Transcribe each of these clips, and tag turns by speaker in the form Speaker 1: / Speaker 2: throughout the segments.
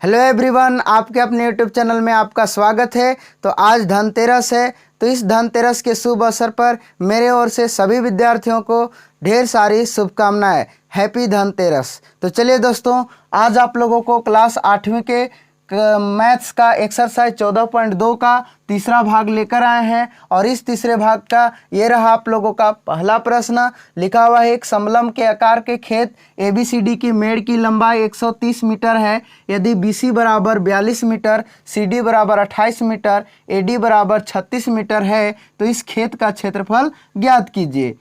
Speaker 1: Hello everyone, आपके अपने YouTube channel में आपका स्वागत है। तो आज धनतेरस है, तो इस धनतेरस के शुभ अवसर पर मेरे ओर से सभी विद्यार्थियों को ढेर सारी शुभकामनाएं। हैप्पी धनतेरस। तो चलिए दोस्तों, आज आप लोगों को क्लास 8वीं के मैथ्स का एक्सरसाइज 14.2 का तीसरा भाग लेकर आए हैं। और इस तीसरे भाग का ये रहा आप लोगों का पहला प्रश्न। लिखा हुआ है, एक समलंब के आकार के खेत ABCD की मेड़ की लंबाई 130 मीटर है। यदि BC बराबर 42 मीटर, CD बराबर 28 मीटर, AD बराबर 36 मीटर है, तो इस खेत का क्षेत्रफल ज्ञात कीजिए।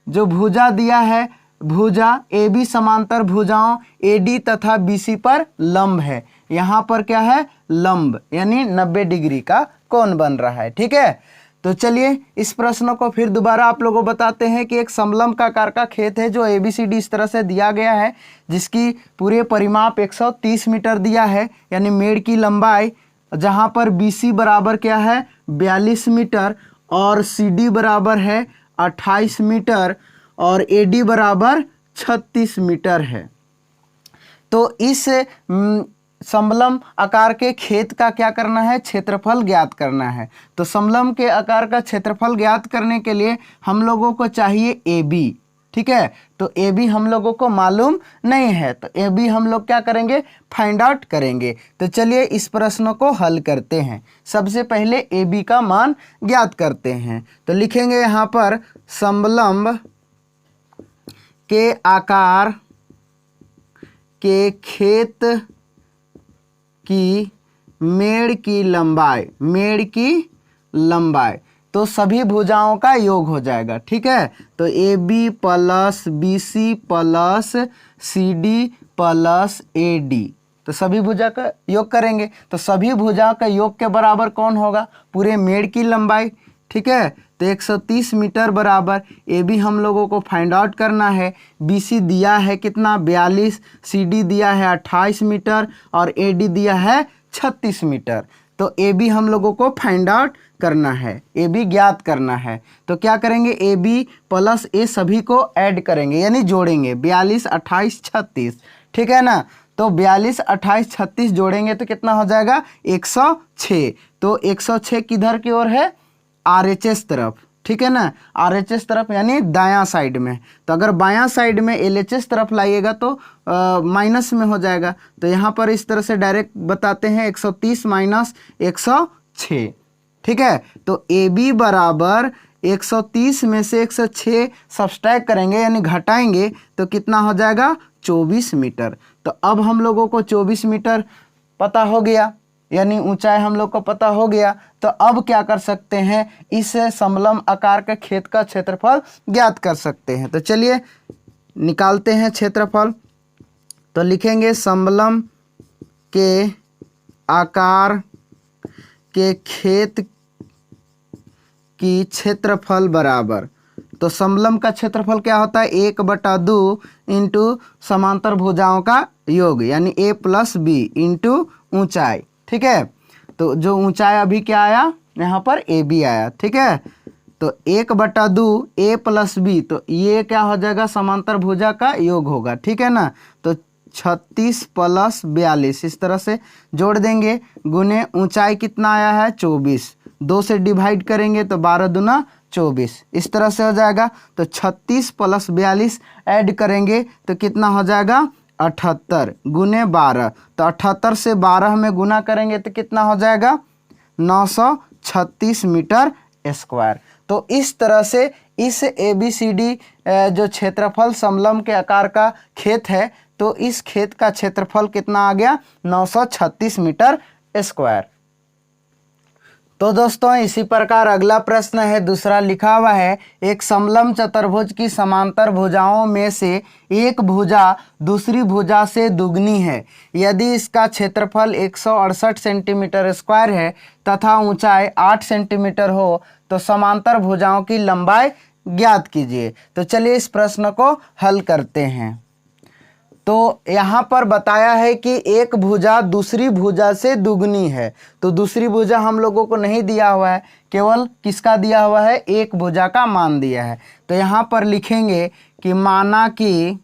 Speaker 1: जो भुजा दिया है, भुजा AB समांतर भुजाओं AD तथा BC पर लंब है। यहाँ पर क्या है? लंब, यानी 90 डिग्री का कोण बन रहा है। ठीक है, तो चलिए इस प्रश्न को फिर दोबारा आप लोगों को बताते हैं कि एक समलंब का आकार का खेत है जो ABCD इस तरह से दिया गया है, जिसकी पूरे परिमाप 130 मीटर दिया है, यानी मेड़ की लंबाई, जहाँ पर BC बराबर क्या है? 42 मीटर और CD बराबर है 28 मीटर और AD बराबर 36 मीटर है। तो इस समलंब आकार के खेत का क्या करना है? क्षेत्रफल ज्ञात करना है। तो समलंब के आकार का क्षेत्रफल ज्ञात करने के लिए हम लोगों को चाहिए AB। ठीक है, तो AB हम लोगों को मालूम नहीं है, तो AB हम लोग क्या करेंगे? फाइंड आउट करेंगे। तो चलिए इस प्रश्न को हल करते हैं। सबसे पहले AB का मान ज्ञात करते हैं। तो लिखेंगे यहाँ पर समलंब के आकार के खेत की मेड़ की लंबाई, मेड़ की लंबाई तो सभी भुजाओं का योग हो जाएगा। ठीक है, तो AB plus BC plus CD plus AD, तो सभी भुजा का योग करेंगे। तो सभी भुजा का योग के बराबर कौन होगा? पूरे मेड़ की लंबाई। ठीक है, तो 130 मीटर बराबर AB हम लोगों को फाइंड आउट करना है। BC दिया है कितना? 42, CD दिया है 28 मीटर और AD दिया है 36 मीटर। तो AB हम लोगों को फाइंड आउट करना है, AB ज्ञात करना है। तो क्या करेंगे? AB प्लस A सभी को ऐड करेंगे, यानी जोड़ेंगे। 42, 28, 36। ठीक है ना, तो 42, 28, 36 जोड़ेंगे तो कितना हो जाएगा? 106। तो 106 किधर की ओर है? RHS तरफ। ठीक है ना, RHS तरफ यानी दायां साइड में। तो अगर बायां साइड में LHS तरफ लाइएगा तो माइनस में हो जाएगा। तो यहाँ पर इस तरह से डायरेक्ट बताते हैं, 130 माइनस 106। ठीक है, तो AB बराबर 130 में से 106 सब्सट्रैक्ट करेंगे, यानी घटाएंगे, तो कितना हो जाएगा? 24 मीटर। तो अब हम लोगों को 24 मीटर पता हो गया, यानी ऊंचाई हम लोग को पता हो गया। तो अब क्या कर सकते हैं? इस समलंब आकार के खेत का क्षेत्रफल ज्ञात कर सकते हैं। तो चलिए निकालते हैं क्षेत्रफल। तो लिखेंगे समलंब के आकार के खेत की क्षेत्रफल बराबर, तो समलंब का क्षेत्रफल क्या होता है? 1/2 इंटू समांतर भुजाओं का योग, यानी A प्लस B इंटू ऊंचाई। ठीक है, तो जो ऊंचाई अभी क्या आया? यहाँ पर AB आया। ठीक है, तो 1/2 A प्लस B, तो ये क्या हो जाएगा? समांतर भुजा का योग होगा। ठीक है ना, तो 36 प्लस 42 इस तरह से जोड़ देंगे, गुने ऊंचाई कितना आया है? 24। 2 से डिवाइड करेंगे तो 12 दूना 24 इस तरह से हो जाएगा। तो 36 प्लस 42 ऐड करेंगे तो कितना हो जाएगा? 78 गुने 12। तो 78 से 12 में गुना करेंगे तो कितना हो जाएगा? 936 मीटर स्क्वायर। तो इस तरह से इस ABCD जो क्षेत्रफल समलंब के आकार का खेत है, तो इस खेत का क्षेत्रफल कितना आ गया? 936 मीटर स्क्वायर। तो दोस्तों इसी प्रकार अगला प्रश्न है, दूसरा लिखा हुआ है, एक समलंब चतुर्भुज की समांतर भुजाओं में से एक भुजा दूसरी भुजा से दुगनी है। यदि इसका क्षेत्रफल 168 सेंटीमीटर स्क्वायर है तथा ऊंचाई 8 सेंटीमीटर हो, तो समांतर भुजाओं की लंबाई ज्ञात कीजिए। तो चलिए इस प्रश्न को हल करते हैं। तो यहाँ पर बताया है कि एक भुजा दूसरी भुजा से दुगनी है। तो दूसरी भुजा हम लोगों को नहीं दिया हुआ है, केवल किसका दिया हुआ है? एक भुजा का मान दिया है। तो यहाँ पर लिखेंगे कि माना कि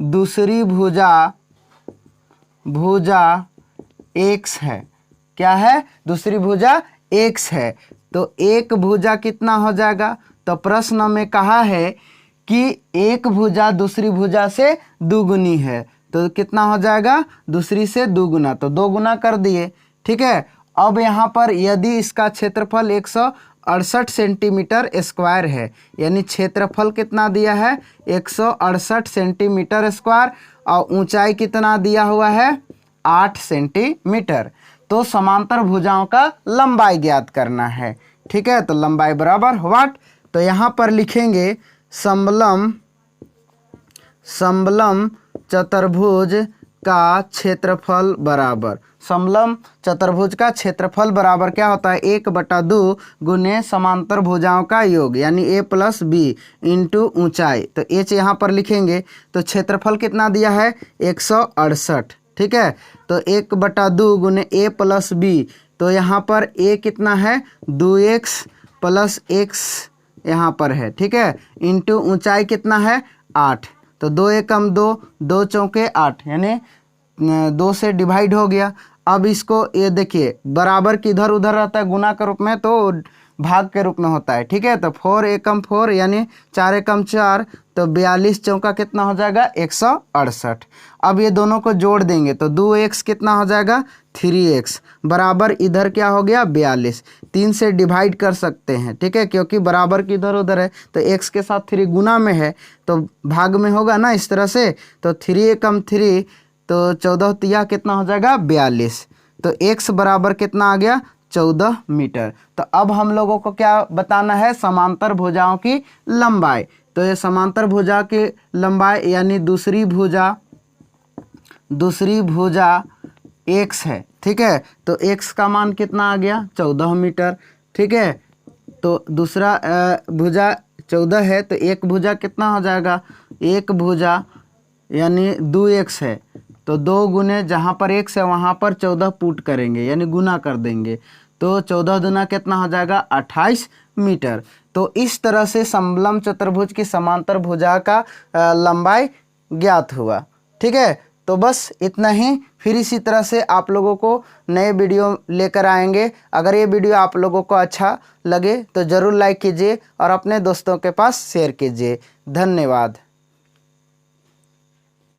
Speaker 1: दूसरी भुजा x है। क्या है? दूसरी भुजा x है। तो एक भुजा कितना हो जाएगा? तो प्रश्न में कहा है कि एक भुजा दूसरी भुजा से दुगुनी है, तो कितना हो जाएगा? दूसरी से दुगुना, तो दो गुना कर दिए। ठीक है। अब यहाँ पर यदि इसका क्षेत्रफल 168 सेंटीमीटर स्क्वायर है, यानी क्षेत्रफल कितना दिया है? 168 सेंटीमीटर स्क्वायर, और ऊंचाई कितना दिया हुआ है? 8 सेंटीमीटर। तो समांतर भुजाओं का लंबाई ज्ञात करना है। ठीक है। तो लंबाई बराबर व्हाट? तो यहाँ पर लिखेंगे समलम चतुर्भुज का क्षेत्रफल बराबर, समलम चतुर्भुज का क्षेत्रफल बराबर क्या होता है? 1/2 गुने समांतर भुजाओं का योग, यानी a + b इंटू ऊंचाई। तो h यहाँ पर लिखेंगे। तो क्षेत्रफल कितना दिया है? 168। ठीक है। तो 1/2 गुने a + b, तो यहाँ पर a कितना है? 2x + x यहाँ पर है। ठीक है। इंटू ऊंचाई कितना है? 8। तो 2 एकम 2, 2 चौके 8, यानी 2 से डिवाइड हो गया। अब इसको ये देखिए, बराबर की इधर उधर रहता है गुना के रूप में, तो भाग के रूप में होता है। ठीक है। तो 4 एकम 4, यानी 4 एकम 4, तो 42 चौका कितना हो जाएगा? 168। अब ये दोनों को जोड़ देंगे तो 2x कितना हो जाएगा? 3x बराबर इधर क्या हो गया? 42। 3 से डिवाइड कर सकते हैं। ठीक है, क्योंकि बराबर की इधर उधर है, तो x के साथ 3 गुना में है, तो भाग में होगा ना इस तरह से। तो 3 एकम 3, तो 14 तिया कितना हो जाएगा? 42। तो x बराबर कितना आ गया? 14 मीटर। तो अब हम लोगों को क्या बताना है? समांतर भुजाओं की लंबाई। तो ये समांतर भुजा की लंबाई, यानी दूसरी भुजा x है। ठीक है। तो x का मान कितना आ गया? 14 मीटर। ठीक है। तो दूसरा भुजा 14 है, तो एक भुजा कितना हो जाएगा? एक भुजा यानी 2x है, तो 2 गुने जहाँ पर x है वहाँ पर 14 पुट करेंगे, यानी गुना कर देंगे। तो 14 दुना कितना हो जाएगा? 28 मीटर। तो इस तरह से समलम चतुर्भुज की समांतर भुजा का लंबाई ज्ञात हुआ। ठीक है। तो बस इतना ही। फिर इसी तरह से आप लोगों को नए वीडियो लेकर आएंगे। अगर ये वीडियो आप लोगों को अच्छा लगे तो ज़रूर लाइक कीजिए और अपने दोस्तों के पास शेयर कीजिए। धन्यवाद।